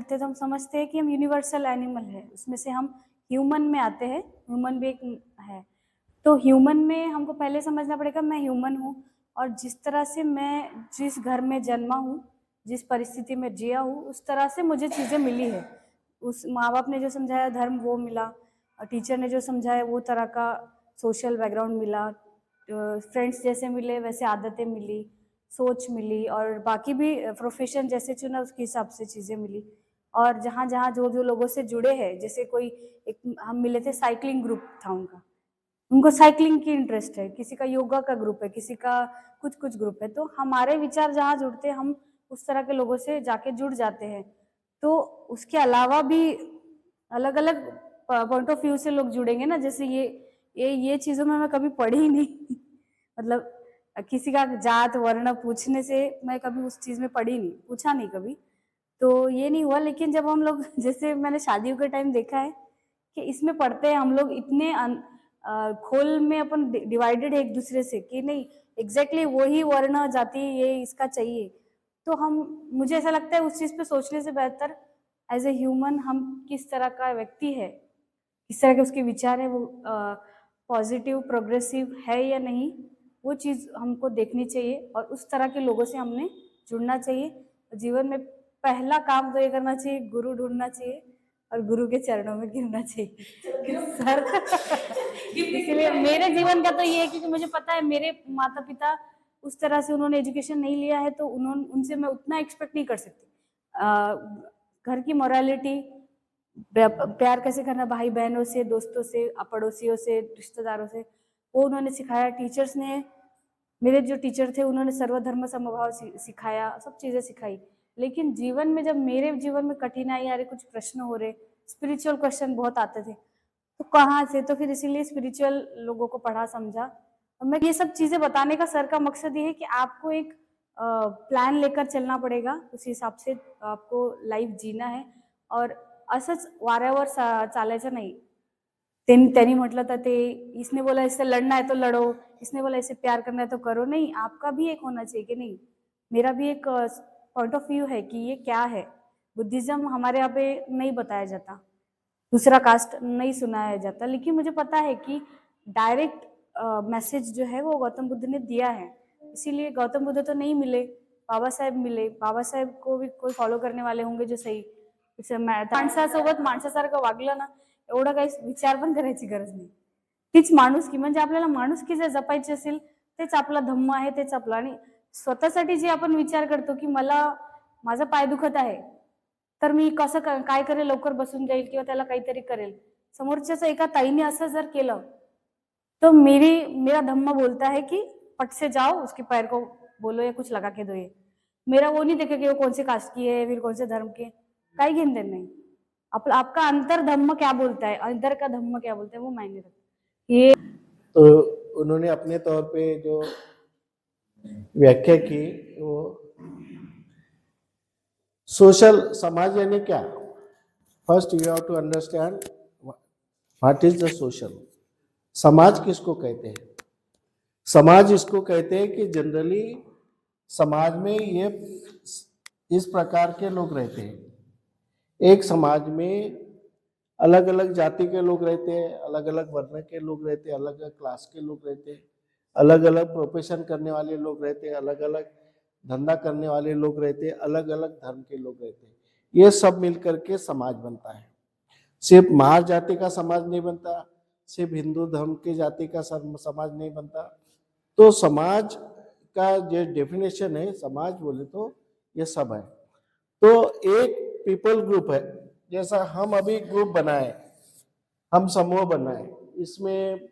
करते हैं तो हम समझते हैं कि हम यूनिवर्सल एनिमल है, उसमें से हम ह्यूमन में आते हैं। ह्यूमन भी एक है, तो ह्यूमन में हमको पहले समझना पड़ेगा मैं ह्यूमन हूँ, और जिस तरह से मैं जिस घर में जन्मा हूँ, जिस परिस्थिति में जिया हूँ, उस तरह से मुझे चीज़ें मिली है। उस माँ बाप ने जो समझाया धर्म वो मिला, और टीचर ने जो समझाया वो तरह का सोशल बैकग्राउंड मिला, फ्रेंड्स जैसे मिले वैसे आदतें मिली, सोच मिली, और बाकी भी प्रोफेशन जैसे चुना उसके हिसाब से चीज़ें मिली। और जहाँ जहाँ जो जो लोगों से जुड़े हैं, जैसे कोई एक हम मिले थे, साइकिलिंग ग्रुप था उनका, उनको साइकिलिंग की इंटरेस्ट है, किसी का योगा का ग्रुप है, किसी का कुछ कुछ ग्रुप है, तो हमारे विचार जहाँ जुड़ते हैं हम उस तरह के लोगों से जाके जुड़ जाते हैं। तो उसके अलावा भी अलग अलग पॉइंट ऑफ व्यू से लोग जुड़ेंगे ना, जैसे ये चीज़ों में मैं कभी पढ़ी ही नहीं मतलब किसी का जात वर्ण पूछने से मैं कभी उस चीज़ में पढ़ी नहीं, पूछा नहीं कभी, तो ये नहीं हुआ। लेकिन जब हम लोग जैसे मैंने शादियों के टाइम देखा है कि इसमें पढ़ते हैं हम लोग इतने खोल में अपन डिवाइडेड है एक दूसरे से कि नहीं एग्जैक्टली वही वर्ण जाति ये इसका चाहिए, तो हम मुझे ऐसा लगता है उस चीज़ पे सोचने से बेहतर एज ए ह्यूमन हम किस तरह का व्यक्ति है, किस तरह के उसके विचार है, वो पॉजिटिव प्रोग्रेसिव है या नहीं, वो चीज़ हमको देखनी चाहिए और उस तरह के लोगों से हमने जुड़ना चाहिए। जीवन में पहला काम तो ये करना चाहिए, गुरु ढूंढना चाहिए और गुरु के चरणों में गिरना चाहिए सर इसलिए मेरे जीवन का तो ये है, क्योंकि मुझे पता है मेरे माता पिता उस तरह से उन्होंने एजुकेशन नहीं लिया है, तो उन्होंने उनसे मैं उतना एक्सपेक्ट नहीं कर सकती। घर की मोरालिटी, प्यार कैसे करना भाई बहनों से, दोस्तों से, पड़ोसियों से, रिश्तेदारों से, वो उन्होंने सिखाया। टीचर्स ने, मेरे जो टीचर थे उन्होंने सर्वधर्म समभाव सिखाया, सब चीज़ें सिखाई। लेकिन जीवन में जब मेरे जीवन में कठिनाई आ रही, कुछ प्रश्न हो रहे, स्पिरिचुअल क्वेश्चन बहुत आते थे, तो कहाँ से, तो फिर इसीलिए स्पिरिचुअल लोगों को पढ़ा समझा। और मैं ये सब चीज़ें बताने का सर का मकसद ये है कि आपको एक प्लान लेकर चलना पड़ेगा, उस हिसाब से आपको लाइफ जीना है और असंच वाऱ्यावर चालायचं नाही। त्यांनी म्हटलं तर ते, इसने बोला इससे लड़ना है तो लड़ो, इसने बोला इससे प्यार करना है तो करो, नहीं आपका भी एक होना चाहिए कि नहीं, मेरा भी एक पॉइंट ऑफ व्यू है कि ये क्या है। बुद्धिज्म हमारे यहाँ पे नहीं बताया जाता, दूसरा कास्ट नहीं सुनाया जाता, लेकिन मुझे पता है कि डायरेक्ट मैसेज जो है वो गौतम बुद्ध ने दिया है। इसीलिए गौतम बुद्ध तो नहीं मिले, बाबा साहेब मिले, बाबा साहेब को भी कोई फॉलो करने वाले होंगे जो सही माणसासोबत माणसासारखं वागलं ना, एवढं काही विचार पण करायची गरज नाही। तीच माणुसकी, म्हणजे आपल्याला माणुसकी जर जपायची असेल तेच आपला धम्म आहे, तेच आपला। आणि स्वतःसाठी जे आपण विचार करतो की मला माझा पाय दुखत आहे तर मी कसं काय करेल, लवकर बसून जाईल किंवा त्याला काहीतरी करेल, समोरच्याचं एका ताईने असं जर केलं तो मेरा धम्म बोलता है कि पट से जाओ उसके पैर को बोलो या कुछ लगा के दो। ये मेरा वो नहीं देखे कि वो कौन से कास्ट की है, फिर कौन से धर्म के, काही घेन देन नहीं। आपका अंतर धम्म क्या बोलता है, अंदर का धम्म क्या बोलता है, वो मायने रखता है। ये तो उन्होंने अपने तौर पे जो व्याख्या की वो सोशल समाज यानी क्या। First you have to understand what is the social. समाज किसको कहते हैं? समाज इसको कहते हैं कि जनरली समाज में ये इस प्रकार के लोग रहते हैं। एक समाज में अलग अलग जाति के लोग रहते हैं, अलग अलग वर्ण के लोग रहते हैं, अलग अलग क्लास के लोग रहते हैं, अलग अलग प्रोफेशन करने वाले लोग रहते हैं, अलग अलग धंधा करने वाले लोग रहते हैं, अलग अलग धर्म के लोग रहते हैं। ये सब मिलकर के समाज बनता है। सिर्फ महार जाति का समाज नहीं बनता, सिर्फ हिंदू धर्म के जाति का समाज नहीं बनता। तो समाज का जो डेफिनेशन है, समाज बोले तो ये सब है। तो एक पीपल ग्रुप है, जैसा हम अभी ग्रुप बनाए, हम समूह बनाए, इसमें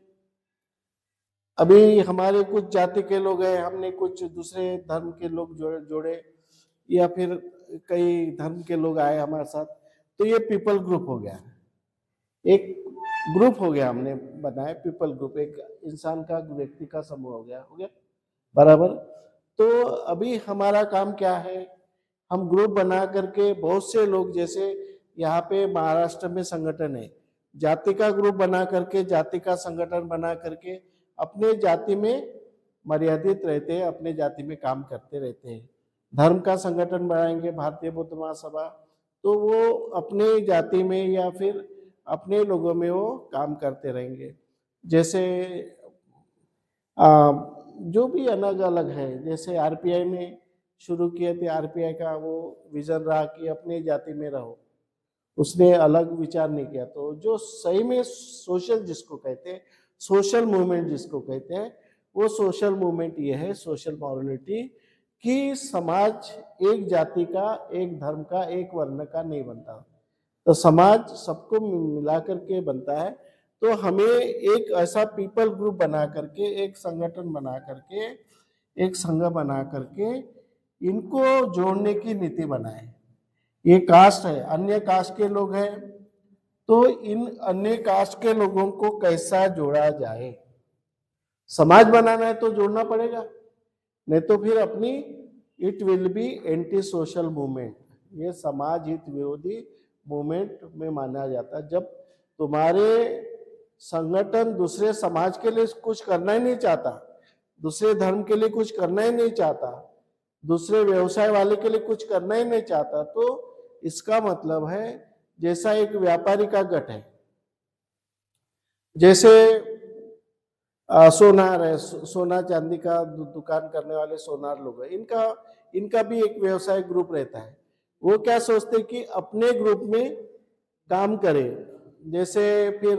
अभी हमारे कुछ जाति के लोग हैं, हमने कुछ दूसरे धर्म के लोग जोड़े या फिर कई धर्म के लोग आए हमारे साथ, तो ये पीपल ग्रुप हो गया, एक ग्रुप हो गया, हमने बनाया पीपल ग्रुप, एक इंसान का, व्यक्ति का समूह हो गया बराबर। तो अभी हमारा काम क्या है, हम ग्रुप बना करके बहुत से लोग, जैसे यहाँ पे महाराष्ट्र में संगठन है, जाति का ग्रुप बना करके, जाति का संगठन बना करके अपने जाति में मर्यादित रहते हैं, अपने जाति में काम करते रहते हैं। धर्म का संगठन बनाएंगे, भारतीय बौद्ध महासभा, तो वो अपने जाति में या फिर अपने लोगों में वो काम करते रहेंगे। जैसे जो भी अलग अलग है, जैसे आरपीआई में शुरू किए थे, आरपीआई का वो विजन रहा कि अपनी जाति में रहो, उसने अलग विचार नहीं किया। तो जो सही में सोशल जिसको कहते हैं, सोशल मूवमेंट जिसको कहते हैं, वो सोशल मूवमेंट ये है, सोशल मॉरलिटी, कि समाज एक जाति का, एक धर्म का, एक वर्ण का नहीं बनता। तो समाज सबको मिला करके बनता है। तो हमें एक ऐसा पीपल ग्रुप बना करके, एक संगठन बना करके, एक संघ बना करके इनको जोड़ने की नीति बनाए। ये कास्ट है, अन्य कास्ट के लोग हैं, तो इन अन्य कास्ट के लोगों को कैसा जोड़ा जाए। समाज बनाना है तो जोड़ना पड़ेगा, नहीं तो फिर अपनी it will be anti social movement. ये समाज हित विरोधी मूवमेंट में माना जाता है। जब तुम्हारे संगठन दूसरे समाज के लिए कुछ करना ही नहीं चाहता, दूसरे धर्म के लिए कुछ करना ही नहीं चाहता, दूसरे व्यवसाय वाले के लिए कुछ करना ही नहीं चाहता, तो इसका मतलब है जैसा एक व्यापारी का गठ है, जैसे सोनार है, सोना चांदी का दुकान करने वाले सोनार लोग हैं, इनका भी एक व्यवसाय ग्रुप रहता है। वो क्या सोचते कि अपने ग्रुप में काम करें। जैसे फिर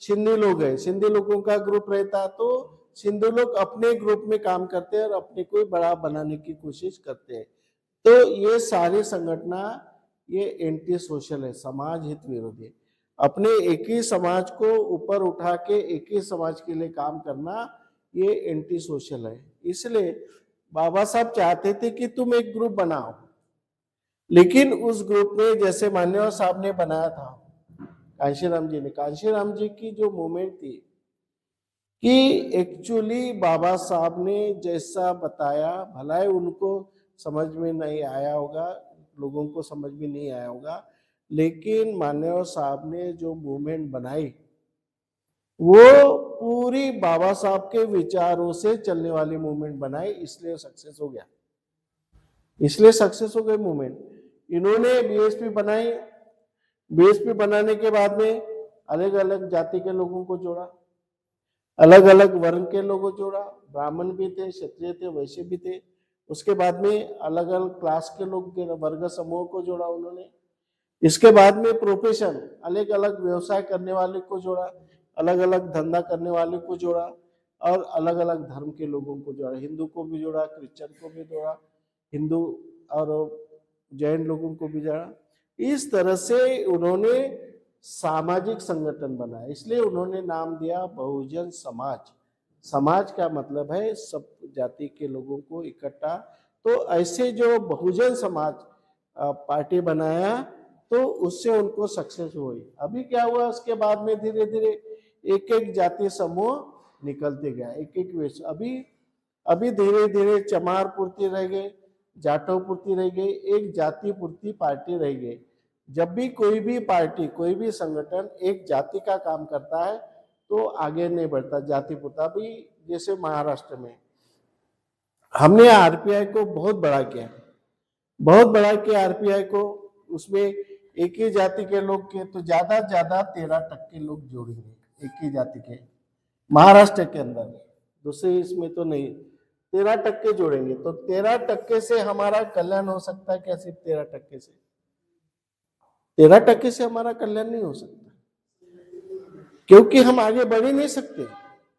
सिंधी लोग हैं, सिंधी लोगों का ग्रुप रहता है, तो सिंधी लोग अपने ग्रुप में काम करते हैं और अपने को बड़ा बनाने की कोशिश करते हैं। तो ये सारे संगठन ये एंटी सोशल है, समाज हित विरोधी। अपने एक ही समाज को ऊपर उठा के एक ही समाज के लिए काम करना, ये एंटी सोशल है। इसलिए बाबा साहब चाहते थे कि तुम एक ग्रुप बनाओ, लेकिन उस ग्रुप में जैसे मान्यवर साहब ने बनाया था, कांशीराम जी ने, कांशीराम जी की जो मूवमेंट थी कि एक्चुअली बाबा साहब ने जैसा बताया, भलाई उनको समझ में नहीं आया होगा, लोगों को समझ में नहीं आया होगा, लेकिन मान्यवर साहब ने जो मूवमेंट बनाई वो पूरी बाबा साहब के विचारों से चलने वाली मूवमेंट बनाई, इसलिए सक्सेस हो गया, इसलिए सक्सेस हो गई मूवमेंट। इन्होंने बीएसपी बनाई, बीएसपी बनाने के बाद में अलग अलग जाति के लोगों को जोड़ा, अलग अलग वर्ण के लोगों को जोड़ा, ब्राह्मण भी थे, क्षत्रिय थे, वैश्य भी थे। उसके बाद में अलग अलग क्लास के लोग के वर्ग समूह को जोड़ा उन्होंने। इसके बाद में प्रोफेशन, अलग अलग व्यवसाय करने वाले को जोड़ा, अलग अलग धंधा करने वाले को जोड़ा, और अलग अलग धर्म के लोगों को जोड़ा, हिंदू को भी जोड़ा, क्रिश्चियन को भी जोड़ा, हिंदू और जैन लोगों को भी जोड़ा। इस तरह से उन्होंने सामाजिक संगठन बनाया, इसलिए उन्होंने नाम दिया बहुजन समाज। समाज का मतलब है सब जाति के लोगों को इकट्ठा। तो ऐसे जो बहुजन समाज पार्टी बनाया, तो उससे उनको सक्सेस हुई। अभी क्या हुआ, उसके बाद में धीरे धीरे एक एक जाति समूह निकलते गया, एक एक वेश। अभी धीरे धीरे चमार पूर्ति रह गए, जाटव पूर्ति रह गई, एक जाति पूर्ति पार्टी रह गई। जब भी कोई भी पार्टी, कोई भी संगठन एक जाति का काम करता है तो आगे नहीं बढ़ता, जाति पूर्ता। भी जैसे महाराष्ट्र में हमने आरपीआई को बहुत बड़ा किया, बहुत बड़ा किया आरपीआई को। उसमें एक ही जाति के लोग के तो ज्यादा 13% लोग जोड़ेंगे, एक ही जाति के महाराष्ट्र के अंदर, दूसरे इसमें तो नहीं, 13% जोड़ेंगे। तो 13% से हमारा कल्याण हो सकता है क्या? सिर्फ 13% से? 13% से हमारा कल्याण नहीं हो सकता, क्योंकि हम आगे बढ़ ही नहीं सकते।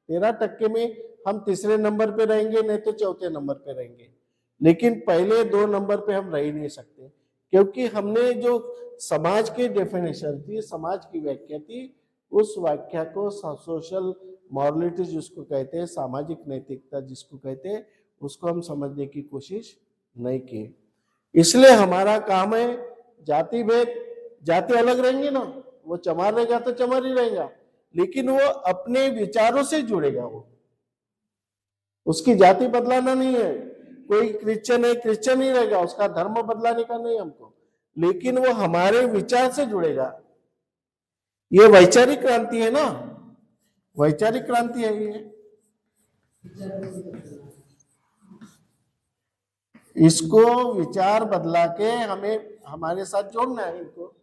13% में हम तीसरे नंबर पे रहेंगे, नहीं तो चौथे नंबर पे रहेंगे, लेकिन पहले 2 नंबर पे हम रह ही नहीं सकते, क्योंकि हमने जो समाज की डेफिनेशन थी, समाज की व्याख्या थी, उस व्याख्या को सोशल मॉरलिटी जिसको कहते हैं, सामाजिक नैतिकता जिसको कहते हैं, उसको हम समझने की कोशिश नहीं की। इसलिए हमारा काम है जाति भेद, जाति अलग रहेंगी ना, वो चमार रहेगा तो चमार ही रहेगा, लेकिन वो अपने विचारों से जुड़ेगा, वो उसकी जाति बदलाना नहीं है। कोई क्रिश्चियन है, क्रिश्चियन ही रहेगा, उसका धर्म बदलाने का नहीं हमको, लेकिन वो हमारे विचार से जुड़ेगा। ये वैचारिक क्रांति है ना, वैचारिक क्रांति है ये। इसको विचार बदला के हमें हमारे साथ जोड़ना है इनको,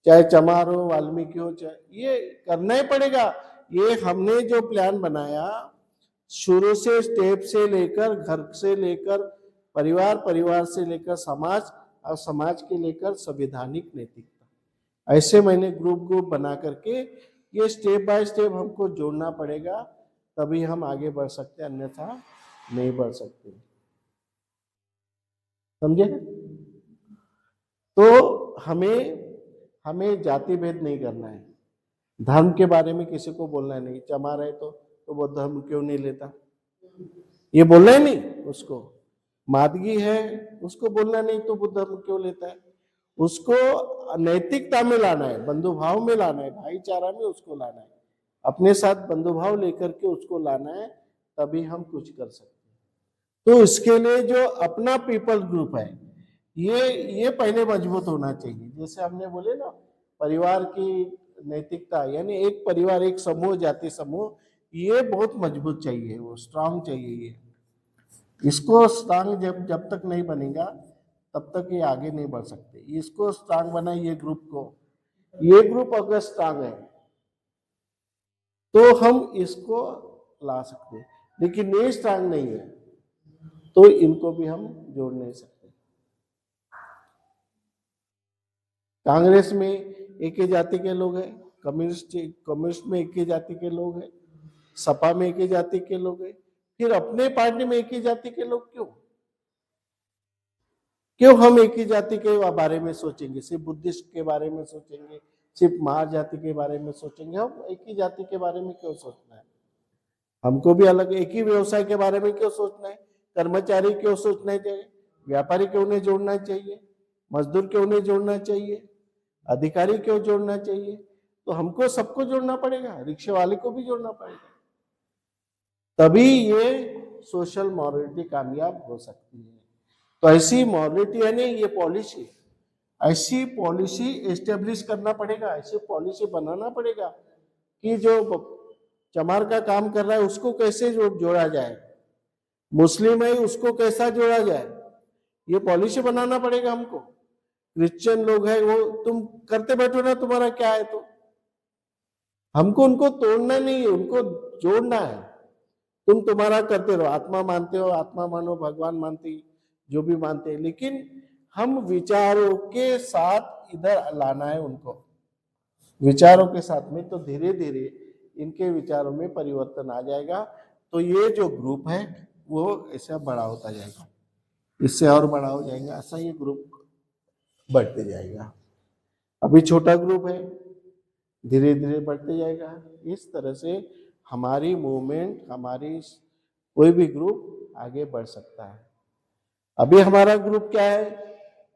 चाहे चमार हो, वाल्मीकि हो, चाहे ये करना ही पड़ेगा। ये हमने जो प्लान बनाया शुरू से, स्टेप से लेकर, घर से लेकर परिवार, परिवार से लेकर समाज, और समाज के लेकर संवैधानिक नैतिकता, ऐसे मैंने ग्रुप ग्रुप बना करके ये स्टेप बाय स्टेप हमको जोड़ना पड़ेगा, तभी हम आगे बढ़ सकते हैं, अन्यथा नहीं बढ़ सकते। समझे? तो हमें जाति भेद नहीं करना है, धर्म के बारे में किसी को बोलना नहीं। चमार है तो वो धर्म क्यों नहीं लेता, ये बोलना ही नहीं उसको। मादगी है, उसको बोलना नहीं तो वो धर्म क्यों लेता है। उसको नैतिकता में लाना है, बंधुभाव में लाना है, भाईचारा में उसको लाना है, अपने साथ बंधुभाव लेकर के उसको लाना है, तभी हम कुछ कर सकते हैं। तो इसके लिए जो अपना पीपल ग्रुप है, ये पहले मजबूत होना चाहिए। जैसे हमने बोले ना, परिवार की नैतिकता, यानी एक परिवार, एक समूह, जाति समूह, ये बहुत मजबूत चाहिए, वो स्ट्रांग चाहिए। ये इसको स्ट्रांग जब तक नहीं बनेगा तब तक ये आगे नहीं बढ़ सकते। इसको स्ट्रांग बनाए, ये ग्रुप को, ये ग्रुप अगर स्ट्रांग है तो हम इसको ला सकते हैं, लेकिन ये स्ट्रांग नहीं है तो इनको भी हम जोड़ नहीं सकते। कांग्रेस में एक ही जाति के लोग हैं, कम्युनिस्ट में एक ही जाति के लोग हैं, सपा में एक ही जाति के लोग हैं, फिर अपने पार्टी में एक ही जाति के लोग क्यों हम एक ही जाति के बारे में सोचेंगे, सिर्फ बुद्धिस्ट के बारे में सोचेंगे, सिर्फ महार जाति के बारे में सोचेंगे। हम एक ही जाति के बारे में क्यों सोचना है? हमको भी अलग एक ही व्यवसाय के बारे में क्यों सोचना है? कर्मचारी क्यों सोचना चाहिए? व्यापारी क्यों नहीं जोड़ना चाहिए? मजदूर क्यों नहीं जोड़ना चाहिए? अधिकारी क्यों जोड़ना चाहिए? तो हमको सबको जोड़ना पड़ेगा, रिक्शे वाले को भी जोड़ना पड़ेगा, तभी ये सोशल मॉरलिटी कामयाब हो सकती है। तो ऐसी मॉरलिटी यानी ये पॉलिसी, ऐसी पॉलिसी एस्टेब्लिश करना पड़ेगा, ऐसी पॉलिसी बनाना पड़ेगा कि जो चमार का काम कर रहा है उसको कैसे जोड़ा जाए, मुस्लिम है उसको कैसा जोड़ा जाए, ये पॉलिसी बनाना पड़ेगा हमको। क्रिश्चियन लोग हैं, वो तुम करते बैठो ना, तुम्हारा क्या है? तो हमको उनको तोड़ना नहीं है, उनको जोड़ना है। तुम तुम्हारा करते रहो, आत्मा मानते हो आत्मा मानो, भगवान मानते, जो भी मानते हैं, लेकिन हम विचारों के साथ इधर लाना है उनको, विचारों के साथ में, तो धीरे धीरे इनके विचारों में परिवर्तन आ जाएगा। तो ये जो ग्रुप है वो ऐसा बड़ा होता जाएगा, इससे और बड़ा हो जाएगा, ऐसा ये ग्रुप बढ़ते जाएगा। अभी छोटा ग्रुप है, धीरे धीरे बढ़ते जाएगा। इस तरह से हमारी मूवमेंट, हमारी कोई भी ग्रुप आगे बढ़ सकता है। अभी हमारा ग्रुप क्या है,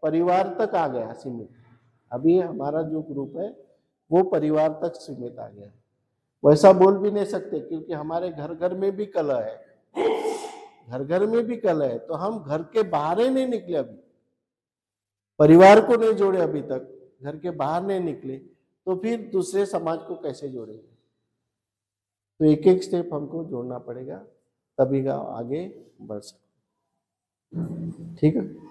परिवार तक आ गया सीमित। अभी हमारा जो ग्रुप है वो परिवार तक सीमित आ गया, वैसा बोल भी नहीं सकते क्योंकि हमारे घर घर में भी कलह है, घर घर में भी कलह है। तो हम घर के बाहर ही नहीं निकले, अभी परिवार को नहीं जोड़े, अभी तक घर के बाहर नहीं निकले, तो फिर दूसरे समाज को कैसे जोड़ेंगे? तो एक एक स्टेप हमको जोड़ना पड़ेगा, तभी का आगे बढ़ सकते। ठीक है।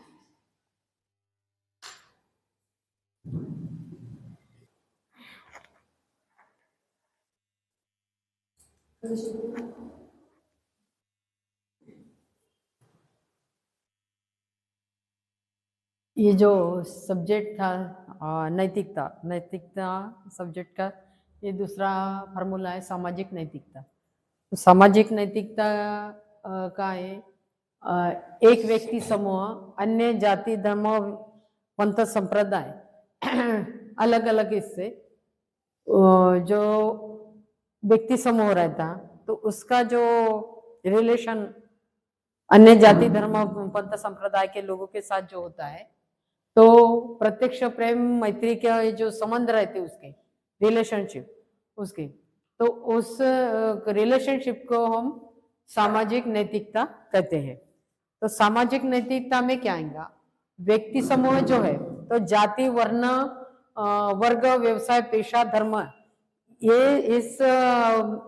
ये जो सब्जेक्ट था नैतिकता, नैतिकता सब्जेक्ट का ये दूसरा फार्मूला है सामाजिक नैतिकता। तो सामाजिक नैतिकता का है एक व्यक्ति समूह, अन्य जाति, धर्म, पंथ, संप्रदाय अलग अलग इससे जो व्यक्ति समूह रहता, तो उसका जो रिलेशन अन्य जाति, धर्म, पंथ, संप्रदाय के लोगों के साथ जो होता है, तो प्रत्यक्ष प्रेम मैत्री के जो संबंध रहते उसके रिलेशनशिप उसके, तो उस रिलेशनशिप को हम सामाजिक नैतिकता कहते हैं। तो सामाजिक नैतिकता में क्या आएगा, व्यक्ति समूह जो है तो जाति, वर्ण, वर्ग, व्यवसाय, पेशा, धर्म, ये इस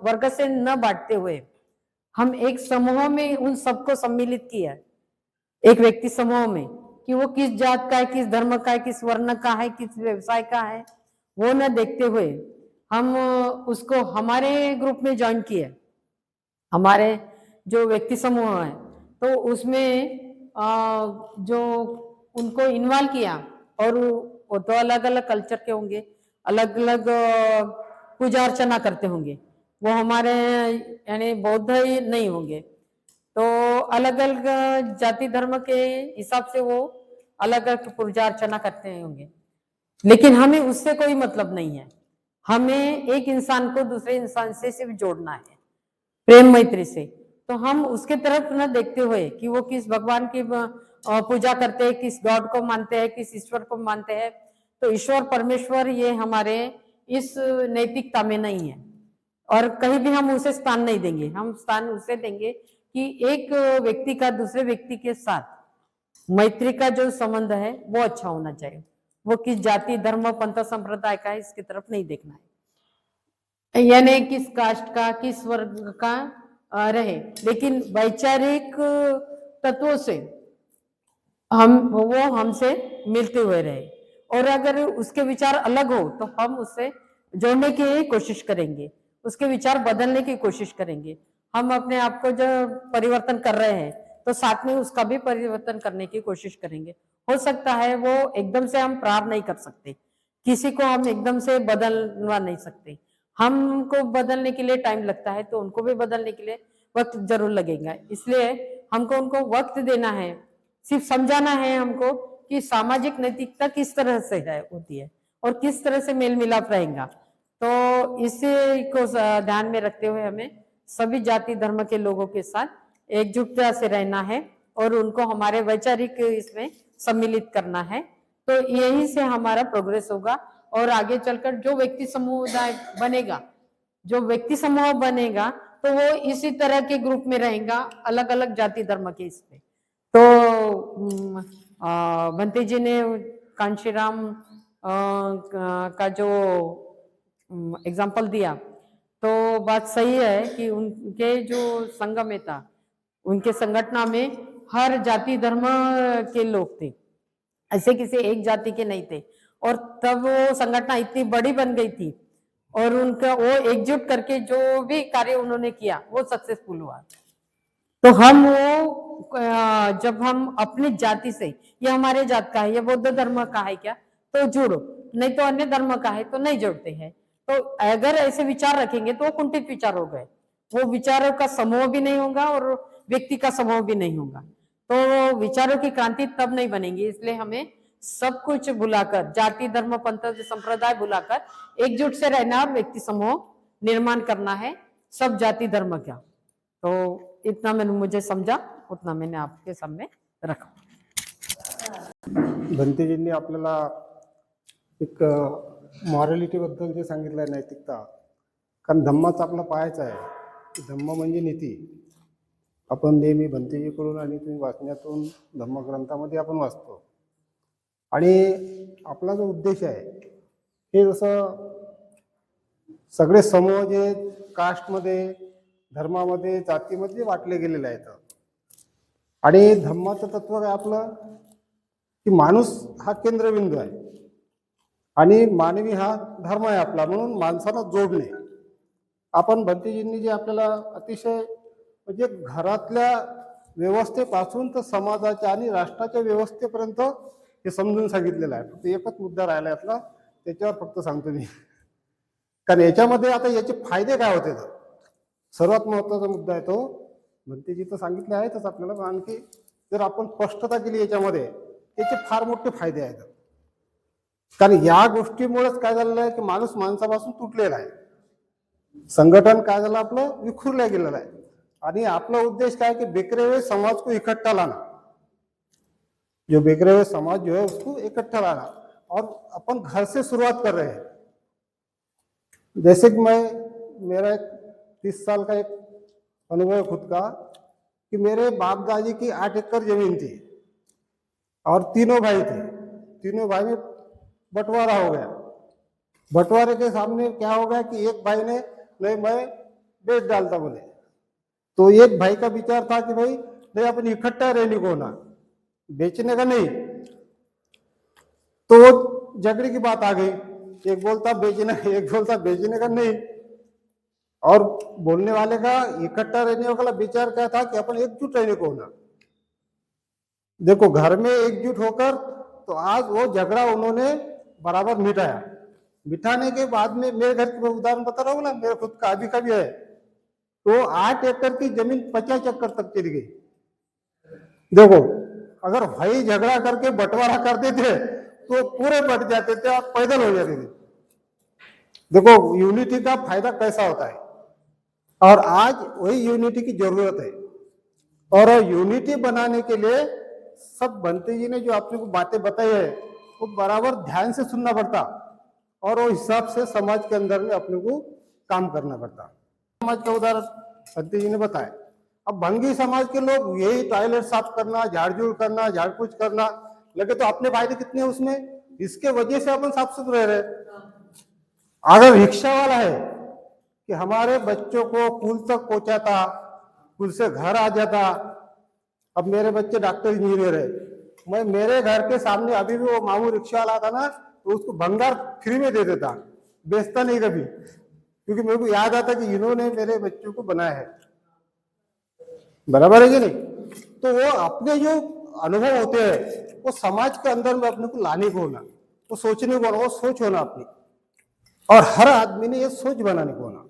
वर्ग से न बांटते हुए हम एक समूह में उन सबको सम्मिलित किया, एक व्यक्ति समूह में कि वो किस जात का है, किस धर्म का है, किस वर्ण का है, किस व्यवसाय का है, वो न देखते हुए हम उसको हमारे ग्रुप में ज्वाइन किए, हमारे जो व्यक्ति समूह है, तो उसमें जो उनको इन्वॉल्व किया, और वो तो अलग अलग कल्चर के होंगे, अलग अलग पूजा अर्चना करते होंगे, वो हमारे यानी बौद्ध ही नहीं होंगे, तो अलग अलग जाति धर्म के हिसाब से वो अलग अलग पूजा अर्चना करते होंगे, लेकिन हमें उससे कोई मतलब नहीं है। हमें एक इंसान को दूसरे इंसान से सिर्फ जोड़ना है, प्रेम मैत्री से। तो हम उसके तरफ न देखते हुए कि वो किस भगवान की पूजा करते हैं, किस गॉड को मानते हैं, किस ईश्वर को मानते हैं, तो ईश्वर परमेश्वर ये हमारे इस नैतिकता में नहीं है, और कहीं भी हम उसे स्थान नहीं देंगे। हम स्थान उसे देंगे कि एक व्यक्ति का दूसरे व्यक्ति के साथ मैत्री का जो संबंध है वो अच्छा होना चाहिए, वो किस जाति धर्म पंथ संप्रदाय का है इसकी तरफ नहीं देखना है, यानी किस कास्ट का, किस वर्ग का रहे, लेकिन वैचारिक तत्वों से वो हमसे मिलते हुए रहे, और अगर उसके विचार अलग हो तो हम उससे जोड़ने की कोशिश करेंगे, उसके विचार बदलने की कोशिश करेंगे। हम अपने आप को जो परिवर्तन कर रहे हैं तो साथ में उसका भी परिवर्तन करने की कोशिश करेंगे। हो सकता है वो एकदम से हम प्रार नहीं कर सकते, किसी को हम एकदम से बदलवा नहीं सकते, हमको बदलने के लिए टाइम लगता है, तो उनको भी बदलने के लिए वक्त जरूर लगेगा। इसलिए हमको उनको वक्त देना है, सिर्फ समझाना है हमको कि सामाजिक नैतिकता किस तरह से है होती है और किस तरह से मेल मिलाप रहेगा। तो इसे को ध्यान में रखते हुए हमें सभी जाति धर्म के लोगों के साथ एकजुटता से रहना है और उनको हमारे वैचारिक इसमें सम्मिलित करना है। तो यही से हमारा प्रोग्रेस होगा, और आगे चलकर जो व्यक्ति समुदाय बनेगा, जो व्यक्ति समूह बनेगा, तो वो इसी तरह के ग्रुप में रहेगा, अलग अलग जाति धर्म के इसमें। तो बंटी जी ने कांशीराम का जो एग्जाम्पल दिया, तो बात सही है कि उनके जो संघ में था, उनके संगठन में हर जाति धर्म के लोग थे, ऐसे किसी एक जाति के नहीं थे, और तब वो संगठन इतनी बड़ी बन गई थी, और उनका वो एकजुट करके जो भी कार्य उन्होंने किया वो सक्सेसफुल हुआ। तो हम वो जब हम अपनी जाति से, ये हमारे जात का है, ये बौद्ध धर्म का है क्या, तो जुड़ो, नहीं तो अन्य धर्म का है तो नहीं जुड़ते हैं। तो अगर ऐसे विचार रखेंगे तो वो कुंठित विचार हो गए, वो विचारों का समूह भी नहीं होगा और व्यक्ति का समूह भी नहीं होगा, तो विचारों की क्रांति तब नहीं बनेगी। इसलिए हमें सब कुछ भुलाकर, जाति धर्म पंथ संप्रदाय भुलाकर एकजुट से रहना और व्यक्ति समूह निर्माण करना है सब जाति धर्म का। तो इतना मैंने मुझे समझा, उतना मैंने आपके सामने रखा। भंतेजींनी आपल्याला एक मॉरॅलिटी बद्दल जे सांगितलं आहे, नैतिकता, कारण धम्माच आपला पायाचा आहे, धम्म म्हणजे नीती। आपण नेहमी भंतेजीकडून आणि तुम्ही वाचण्यातून धम्मग्रंथामध्ये आपण वाचतो, आणि आपला जो उद्देश आहे हे जसं सगळे समूह जे कास्टमध्ये धर्मामध्ये जातीमध्ये वाटले गेलेले आहेत, आणि धम्माचं तत्व काय आपलं की माणूस हा केंद्रबिंदू आहे आणि मानवी हा धर्म आहे आपला, म्हणून माणसाला जोडणे। आपण भंतेजींनी जे आपल्याला अतिशय म्हणजे घरातल्या व्यवस्थेपासून तर समाजाच्या आणि राष्ट्राच्या व्यवस्थेपर्यंत हे समजून सांगितलेलं आहे। फक्त एकच मुद्दा राहिला यातला, त्याच्यावर फक्त सांगतो मी, कारण याच्यामध्ये आता याचे फायदे काय होते, तर सर्वात महत्त्वाचा मुद्दा आहे तो भंतेजी तर सांगितले आहेतच आपल्याला, पण आणखी जर आपण स्पष्टता केली याच्यामध्ये, याचे फार मोठे फायदे आहेत। कारण या गोष्टीमुळेच काय झालेलं आहे की माणूस माणसापासून तुटलेला आहे, संगठन काय झालं आपलं विखुरल्या गेलेलं आहे, आणि आपला उद्देश काय कि बिखरे हुए समाज को इकट्ठा लाना, जो बिखरे हुए समाज जो है उसको इकट्ठा लाना, और अपन घर से शुरुआत कर रहे हैं। जैसे कि मेरा 30 साल का एक अनुभव है खुद का, कि मेरे बाप दादी की 8 एकड़ जमीन थी और तीनों भाई थे, तीनों भाई में बंटवारा हो गया। बंटवारे के सामने क्या हो गया कि एक भाई ने नहीं मैं बेच डालता बोले, तो एक भाई का विचार था कि भाई नहीं अपन इकट्ठा रहने को ना, बेचने का नहीं, तो वो झगड़े की बात आ गई, एक बोलता बेचने, एक बोलता बेचने का नहीं। और बोलने वाले का इकट्ठा रहने वाला विचार क्या था कि अपन एकजुट रहने को होना। देखो घर में एकजुट होकर तो आज वो झगड़ा उन्होंने बराबर मिटाया। मिटाने के बाद में मेरे घर की उदाहरण बता रहा हूँ ना, मेरे खुद का अभी का भी है, तो 8 एकड़ की जमीन 50 एकड़ तक चली गई। देखो अगर भाई झगड़ा करके बंटवारा करते थे तो पूरे बट जाते थे और पैदल हो जाते थे। देखो यूनिटी का फायदा कैसा होता है, और आज वही यूनिटी की जरूरत है। और यूनिटी बनाने के लिए सब बंटी जी ने जो अपने को बातें बताई है वो बराबर ध्यान से सुनना पड़ता, और वो हिसाब से समाज के अंदर में अपने को काम करना पड़ता। समाज का उदाहरण बंटी जी ने बताया। अब भंगी समाज के लोग यही टॉयलेट साफ करना, झाड़ झूड़ करना, झाड़ पूछ करना लगे, तो अपने फायदे कितने हैं उसमें, इसके वजह से अपन साफ सुथरे रहे। अगर रिक्शा वाला है कि हमारे बच्चों को पुल तक पहुंचाता, पुल से घर आ जाता। अब मेरे बच्चे डॉक्टर इंजीनियर है, मैं मेरे घर के सामने अभी भी वो मामू रिक्शा वाला था ना, तो उसको भंगार फ्री में दे देता, बेचता नहीं कभी, क्योंकि मेरे को याद आता कि इन्होंने मेरे बच्चों को बनाया है। बराबर है कि नहीं? तो वो अपने जो अनुभव होते हैं वो समाज के अंदर में अपने को लाने को होना, वो सोचने को होना, वो सोच होना अपनी, और हर आदमी ने ये सोच बनाने को होना।